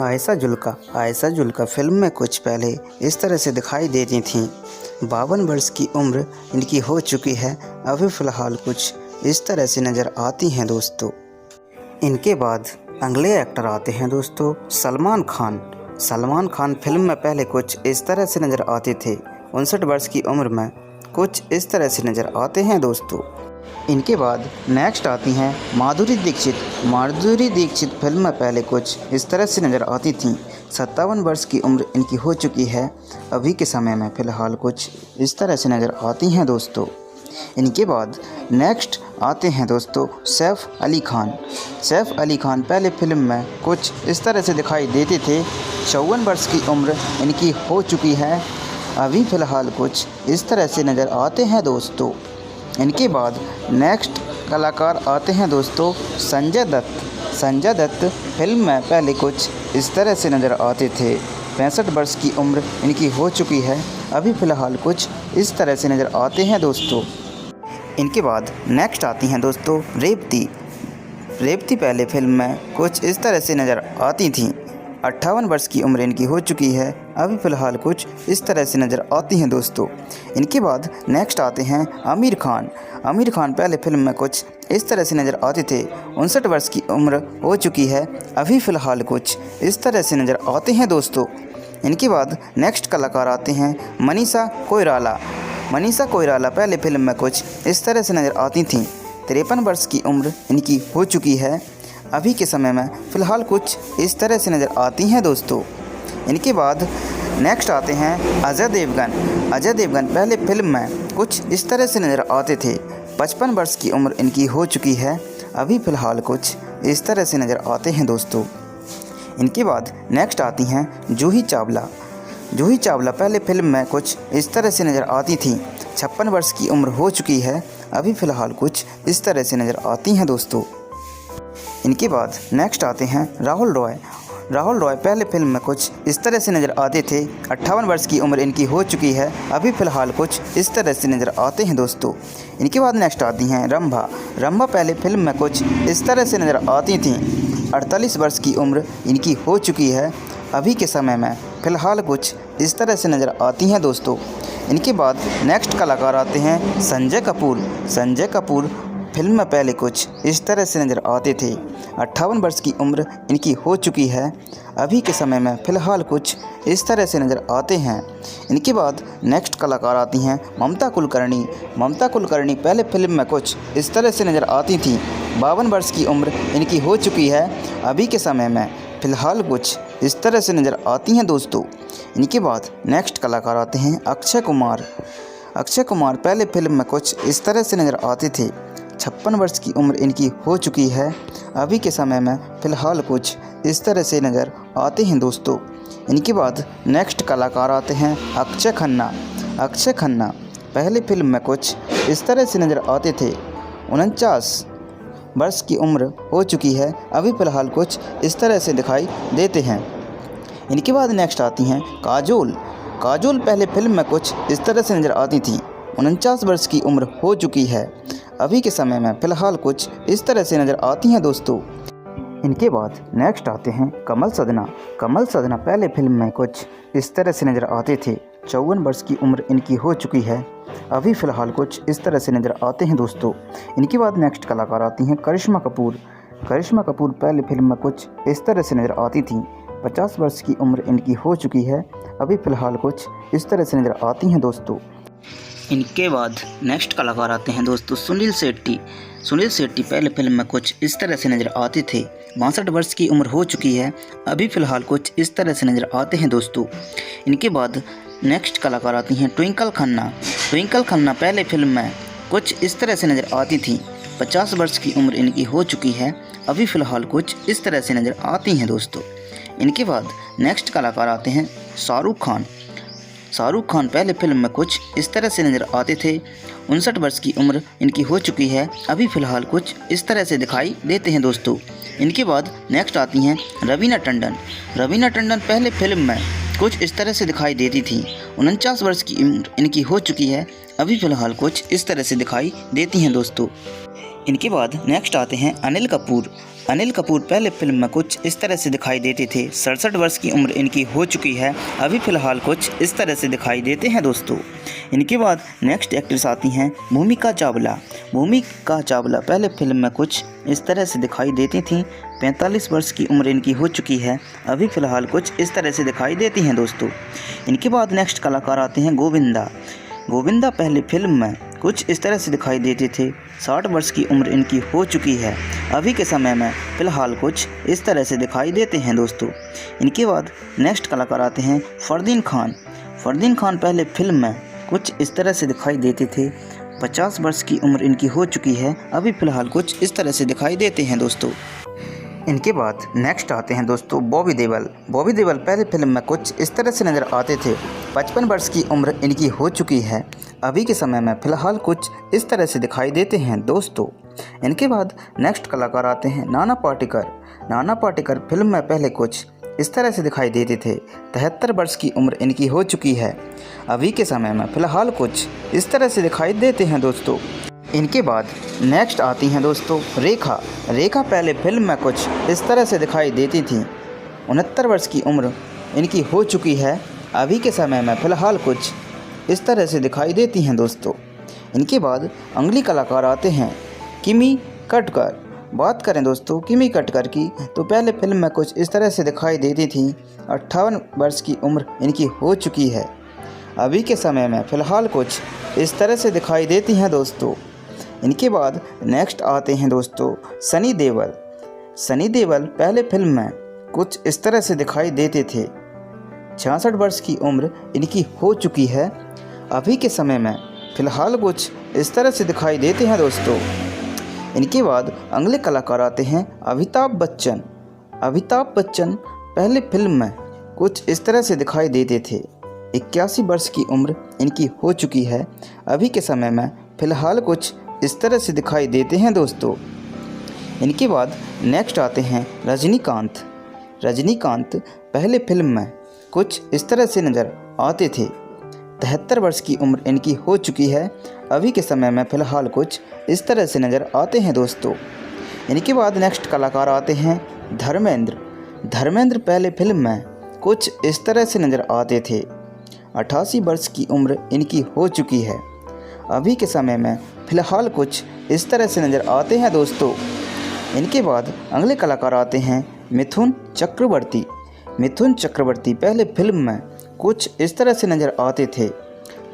Ayesha Julka film में कुछ पहले इस तरह से दिखाई देती थीं। 52 वर्ष की उम्र इनकी हो चुकी है, अभी फ़िलहाल कुछ इस तरह से नज़र आती हैं दोस्तों। इनके बाद अगले एक्टर आते हैं दोस्तों सलमान खान फिल्म में पहले कुछ इस तरह से नज़र आते थे। 59 वर्ष की उम्र में कुछ इस तरह से नज़र आते हैं दोस्तों। इनके बाद नेक्स्ट आती हैं माधुरी दीक्षित फिल्म में पहले कुछ इस तरह से नज़र आती थीं। 57 वर्ष की उम्र इनकी हो चुकी है, अभी के समय में फ़िलहाल कुछ इस तरह से नज़र आती हैं दोस्तों। इनके बाद नेक्स्ट आते हैं दोस्तों सैफ अली खान पहले फिल्म में कुछ इस तरह से दिखाई देते थे। 54 वर्ष की उम्र इनकी हो चुकी है, अभी फ़िलहाल कुछ इस तरह से नज़र आते हैं दोस्तों। इनके बाद नेक्स्ट कलाकार आते हैं दोस्तों संजय दत्त फिल्म में पहले कुछ इस तरह से नज़र आते थे। 65 वर्ष की उम्र इनकी हो चुकी है, अभी फ़िलहाल कुछ इस तरह से नज़र आते हैं दोस्तों। इनके बाद नेक्स्ट आती हैं दोस्तों रेवती पहले फिल्म में कुछ इस तरह से नज़र आती थीं। 58 वर्ष की उम्र इनकी हो चुकी है, अभी फ़िलहाल कुछ इस तरह से नज़र आती हैं दोस्तों। इनके बाद नेक्स्ट आते हैं आमिर खान पहले फिल्म में कुछ इस तरह से नज़र आते थे। 59 वर्ष की उम्र हो चुकी है, अभी फ़िलहाल कुछ इस तरह से नज़र आते हैं दोस्तों। इनके बाद नेक्स्ट कलाकार आते हैं मनीषा कोइराला पहले फिल्म में कुछ इस तरह से नज़र आती थीं। 53 वर्ष की उम्र इनकी हो चुकी है, अभी के समय में फ़िलहाल कुछ इस तरह से नज़र आती हैं दोस्तों। इनके बाद नेक्स्ट आते हैं अजय देवगन पहले फिल्म में कुछ इस तरह से नज़र आते थे। 55 वर्ष की उम्र इनकी हो चुकी है, अभी फ़िलहाल कुछ इस तरह से नज़र आते हैं दोस्तों। इनके बाद नेक्स्ट आती हैं जूही चावला पहले फिल्म में कुछ इस तरह से नज़र आती थीं। 56 वर्ष की उम्र हो चुकी है, अभी फ़िलहाल कुछ इस तरह से नज़र आती हैं दोस्तों। इनके बाद नेक्स्ट आते हैं राहुल रॉय पहले फिल्म में कुछ इस तरह से नज़र आते थे। 58 वर्ष की उम्र इनकी हो चुकी है, अभी फ़िलहाल कुछ इस तरह से नज़र आते हैं दोस्तों। इनके बाद नेक्स्ट आती हैं रंभा पहले फिल्म में कुछ इस तरह से नज़र आती थीं। 48 वर्ष की उम्र इनकी हो चुकी है, अभी के समय में फ़िलहाल कुछ इस तरह से नज़र आती हैं दोस्तों। इनके बाद नेक्स्ट कलाकार आते हैं संजय कपूर फिल्म में पहले कुछ इस तरह से नज़र आते थे। 58 वर्ष की उम्र इनकी हो चुकी है, अभी के समय में फ़िलहाल कुछ इस तरह से नज़र आते हैं। इनके बाद नेक्स्ट कलाकार आती हैं ममता कुलकर्णी पहले फिल्म में कुछ इस तरह से नज़र आती थीं। 52 वर्ष की उम्र इनकी हो चुकी है, अभी के समय में फ़िलहाल कुछ इस तरह से नज़र आती हैं दोस्तों। इनके बाद नेक्स्ट कलाकार आते हैं अक्षय कुमार पहले फिल्म में कुछ इस तरह से नज़र आते थे। 56 वर्ष की उम्र इनकी हो चुकी है, अभी के समय में फ़िलहाल कुछ इस तरह से नज़र आते हैं दोस्तों। इनके बाद नेक्स्ट कलाकार आते हैं अक्षय खन्ना पहले फिल्म में कुछ इस तरह से नज़र आते थे। 49 वर्ष की उम्र हो चुकी है, अभी फ़िलहाल कुछ इस तरह से दिखाई देते हैं। इनके बाद नेक्स्ट आती हैं काजोल पहले फिल्म में कुछ इस तरह से नज़र आती थी। 49 वर्ष की उम्र हो चुकी है, अभी के समय में फ़िलहाल कुछ इस तरह से नज़र आती हैं दोस्तों। इनके बाद नेक्स्ट आते हैं कमल सदना पहले फिल्म में कुछ इस तरह से नज़र आते थे। 54 वर्ष की उम्र इनकी हो चुकी है, अभी फ़िलहाल कुछ इस तरह से नज़र आते हैं दोस्तों। इनके बाद नेक्स्ट कलाकार आती हैं करिश्मा कपूर पहले फिल्म में कुछ इस तरह से नज़र आती थी। 50 वर्ष की उम्र इनकी हो चुकी है, अभी फ़िलहाल कुछ इस तरह से नज़र आती हैं दोस्तों। इनके बाद नेक्स्ट कलाकार आते हैं दोस्तों सुनील शेट्टी पहले फिल्म में कुछ इस तरह से नज़र आते थे। 62 वर्ष की उम्र हो चुकी है, अभी फ़िलहाल कुछ इस तरह से नज़र आते हैं दोस्तों। इनके बाद नेक्स्ट कलाकार आती हैं ट्विंकल खन्ना पहले फिल्म में कुछ इस तरह से नज़र आती थी। 50 वर्ष की उम्र इनकी हो चुकी है, अभी फ़िलहाल कुछ इस तरह से नज़र आती हैं दोस्तों। इनके बाद नेक्स्ट कलाकार आते हैं शाहरुख खान पहले फिल्म में कुछ इस तरह से नज़र आते थे। 59 वर्ष की उम्र इनकी हो चुकी है, अभी फ़िलहाल कुछ इस तरह से दिखाई देते हैं दोस्तों। इनके बाद नेक्स्ट आती हैं रवीना टंडन पहले फिल्म में कुछ इस तरह से दिखाई देती थी। 49 वर्ष की उम्र इनकी हो चुकी है, अभी फ़िलहाल कुछ इस तरह से दिखाई देती हैं दोस्तों। इनके बाद नेक्स्ट आते हैं अनिल कपूर। अनिल कपूर पहले फिल्म में कुछ इस तरह से दिखाई देते थे। 67 वर्ष की उम्र इनकी हो चुकी है, अभी फ़िलहाल कुछ इस तरह से दिखाई देते हैं दोस्तों। इनके बाद नेक्स्ट एक्ट्रेस आती हैं भूमिका चावला। भूमिका चावला पहले फिल्म में कुछ इस तरह से दिखाई देती थीं। 45 वर्ष की उम्र इनकी हो चुकी है, अभी फ़िलहाल कुछ इस तरह से दिखाई देती हैं दोस्तों। इनके बाद नेक्स्ट कलाकार आते हैं गोविंदा। गोविंदा पहले फिल्म में कुछ इस तरह से दिखाई देते थे। 60 वर्ष की उम्र इनकी हो चुकी है, अभी के समय में फ़िलहाल कुछ इस तरह से दिखाई देते हैं दोस्तों। इनके बाद नेक्स्ट कलाकार आते हैं फरदीन खान। फरदीन खान पहले फिल्म में कुछ इस तरह से दिखाई देते थे। 50 वर्ष की उम्र इनकी हो चुकी है, अभी फ़िलहाल कुछ इस तरह से दिखाई देते हैं दोस्तों। इनके बाद नेक्स्ट आते हैं दोस्तों बॉबी देओल। बॉबी देओल पहले फिल्म में कुछ इस तरह से नज़र आते थे। 55 वर्ष की उम्र इनकी हो चुकी है, अभी के समय में फ़िलहाल कुछ इस तरह से दिखाई देते हैं दोस्तों। इनके बाद नेक्स्ट कलाकार आते हैं नाना पाटेकर। नाना पाटेकर फिल्म में पहले कुछ इस तरह से दिखाई देते थे। 73 वर्ष की उम्र इनकी हो चुकी है, अभी के समय में फ़िलहाल कुछ इस तरह से दिखाई देते हैं दोस्तों। इनके बाद नेक्स्ट आती हैं दोस्तों रेखा। रेखा पहले फिल्म में कुछ इस तरह से दिखाई देती थी। 69 वर्ष की उम्र इनकी हो चुकी है, अभी के समय में फ़िलहाल कुछ इस तरह से दिखाई देती हैं दोस्तों। इनके बाद अगली कलाकार आते हैं किमी कटकर। बात करें दोस्तों किमी कटकर की, तो पहले फिल्म में कुछ इस तरह से दिखाई देती थी। 58 वर्ष की उम्र इनकी हो चुकी है, अभी के समय में फ़िलहाल कुछ इस तरह से दिखाई देती हैं दोस्तों। इनके बाद नेक्स्ट आते हैं दोस्तों सनी देओल। सनी देओल पहले फिल्म में कुछ इस तरह से दिखाई देते थे। 66 वर्ष की उम्र इनकी हो चुकी है, अभी के समय में फ़िलहाल कुछ इस तरह से दिखाई देते हैं दोस्तों। इनके बाद अगले कलाकार आते हैं अमिताभ बच्चन। अमिताभ बच्चन पहले फिल्म में कुछ इस तरह से दिखाई देते थे। 81 वर्ष की उम्र इनकी हो चुकी है, अभी के समय में फ़िलहाल कुछ इस तरह से दिखाई देते हैं दोस्तों। इनके बाद नेक्स्ट आते हैं रजनीकांत। रजनीकांत पहले फिल्म में कुछ इस तरह से नज़र आते थे। 73 वर्ष की उम्र इनकी हो चुकी है, अभी के समय में फ़िलहाल कुछ इस तरह से नज़र आते हैं दोस्तों। इनके बाद नेक्स्ट कलाकार आते हैं धर्मेंद्र। धर्मेंद्र पहले फिल्म में कुछ इस तरह से नज़र आते थे। 88 वर्ष की उम्र इनकी हो चुकी है, अभी के समय में फ़िलहाल कुछ इस तरह से नज़र आते हैं दोस्तों। इनके बाद अगले कलाकार आते हैं मिथुन चक्रवर्ती। मिथुन चक्रवर्ती पहले फिल्म में कुछ इस तरह से नज़र आते थे।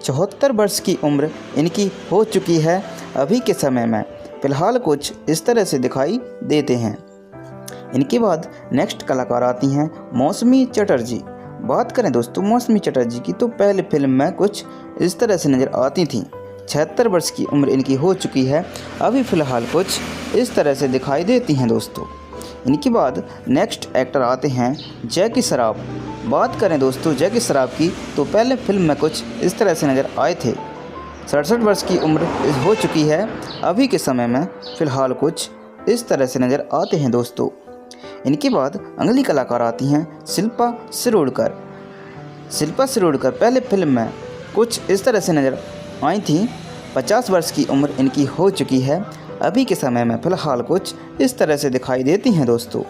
74 वर्ष की उम्र इनकी हो चुकी है, अभी के समय में फ़िलहाल कुछ इस तरह से दिखाई देते हैं। इनके बाद नेक्स्ट कलाकार आती हैं मौसमी चटर्जी। बात करें दोस्तों मौसमी चटर्जी की, तो पहले फिल्म में कुछ इस तरह से नज़र आती थीं। 76 वर्ष की उम्र इनकी हो चुकी है, अभी फ़िलहाल कुछ इस तरह से दिखाई देती हैं दोस्तों। इनके बाद नेक्स्ट एक्टर आते हैं जैकी श्रॉफ। बात करें दोस्तों जैकी श्रॉफ की, तो पहले फिल्म में कुछ इस तरह से नज़र आए थे। 67 वर्ष की उम्र हो चुकी है, अभी के समय में फ़िलहाल कुछ इस तरह से नज़र आते हैं दोस्तों। इनके बाद अगली कलाकार आती हैं शिल्पा शिरोडकर। शिल्पा शिरोडकर पहले फिल्म में कुछ इस तरह से नज़र आई थी। 50 वर्ष की उम्र इनकी हो चुकी है, अभी के समय में फ़िलहाल कुछ इस तरह से दिखाई देती हैं दोस्तों।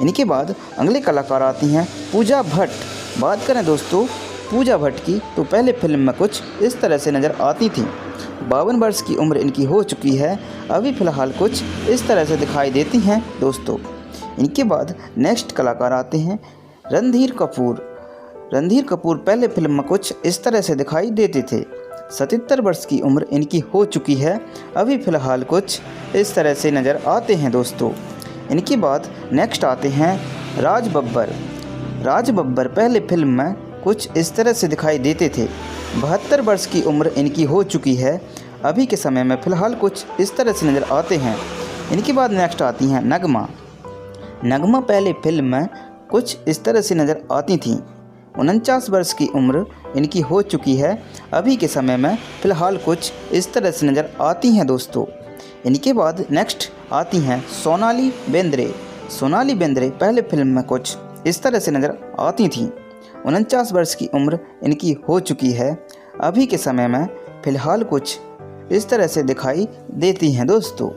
इनके बाद अगले कलाकार आती हैं पूजा भट्ट। बात करें दोस्तों पूजा भट्ट की, तो पहले फिल्म में कुछ इस तरह से नज़र आती थी। 52 वर्ष की उम्र इनकी हो चुकी है, अभी फ़िलहाल कुछ इस तरह से दिखाई देती हैं दोस्तों। इनके बाद नेक्स्ट कलाकार आते हैं रणधीर कपूर। रणधीर कपूर पहले फिल्म में कुछ इस तरह से दिखाई देते थे। 77 वर्ष की उम्र इनकी हो चुकी है, अभी फ़िलहाल कुछ इस तरह से नज़र आते हैं दोस्तों। इनके बाद नेक्स्ट आते हैं राज बब्बर। राज बब्बर पहले फिल्म में कुछ इस तरह से दिखाई देते थे। 72 वर्ष की उम्र इनकी हो चुकी है, अभी के समय में फ़िलहाल कुछ इस तरह से नज़र आते हैं। इनके बाद नेक्स्ट आती हैं नगमा। नगमा पहले फिल्म में कुछ इस तरह से नज़र आती थीं। 49 वर्ष की उम्र इनकी हो चुकी है, अभी के समय में फ़िलहाल कुछ इस तरह से नज़र आती हैं दोस्तों। इनके बाद नेक्स्ट आती हैं सोनाली बेंद्रे। सोनाली बेंद्रे पहले फिल्म में कुछ इस तरह से नज़र आती थीं। 49 वर्ष की उम्र इनकी हो चुकी है, अभी के समय में फ़िलहाल कुछ इस तरह से दिखाई देती हैं दोस्तों।